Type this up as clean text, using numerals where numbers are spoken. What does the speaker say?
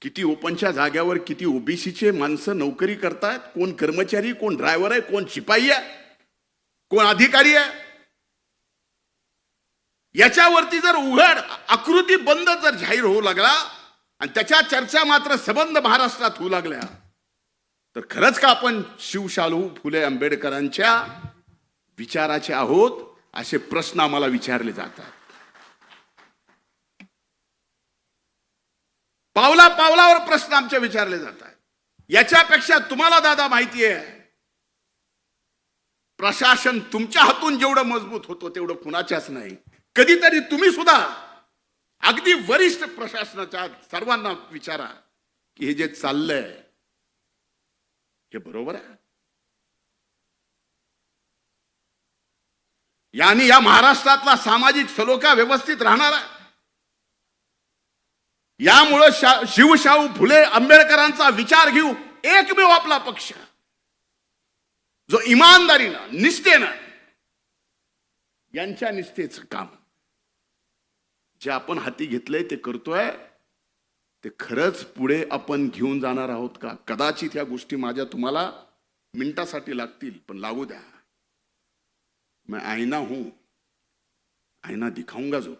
किती ओपनच्या जाग्यावर किती ओबीसीचे माणसं नोकरी करतात, कोण कर्मचारी, कोण ड्रायव्हर आहे, कोण शिपाई आहे, कोण अधिकारी आहे. याच्यावरती जर उघड आकृती बंद जर जाहीर होऊ लागला आणि त्याच्या चर्चा मात्र सबंध महाराष्ट्रात होऊ लागल्या, तर खरंच का आपण शिवशाहू फुले आंबेडकरांच्या विचाराचे आहोत असे प्रश्न आम्हाला विचारले जातात. पावला पावलावर प्रश्न आमचे विचारले जातात. याच्यापेक्षा तुम्हाला दादा माहिती आहे, प्रशासन तुमच्या हातून जेवढं मजबूत होतो तेवढं कुणाच्याच नाही. कधीतरी तुम्ही सुद्धा अगदी वरिष्ठ प्रशासनाच्या सर्वांना विचारा की हे जे चाललंय हे बरोबर आहे. यानी या महाराष्ट्रातला सामाजिक सलोखा व्यवस्थित राहणार आहे. यामुळे शिवशाहू फुले आंबेडकरांचा विचार घेऊ एकमेव आपला पक्ष जो इमानदारीनं निष्ठेनं यांच्या निष्ठेचं काम जे आपण हाती घेतलंय ते करतोय, ते खरंच पुढे आपण घेऊन जाणार आहोत का? कदाचित ह्या गोष्टी माझ्या तुम्हाला मिनिटासाठी लागतील, पण लागू द्या. मैं आईना हूं, आईना दिखाऊंगा जो.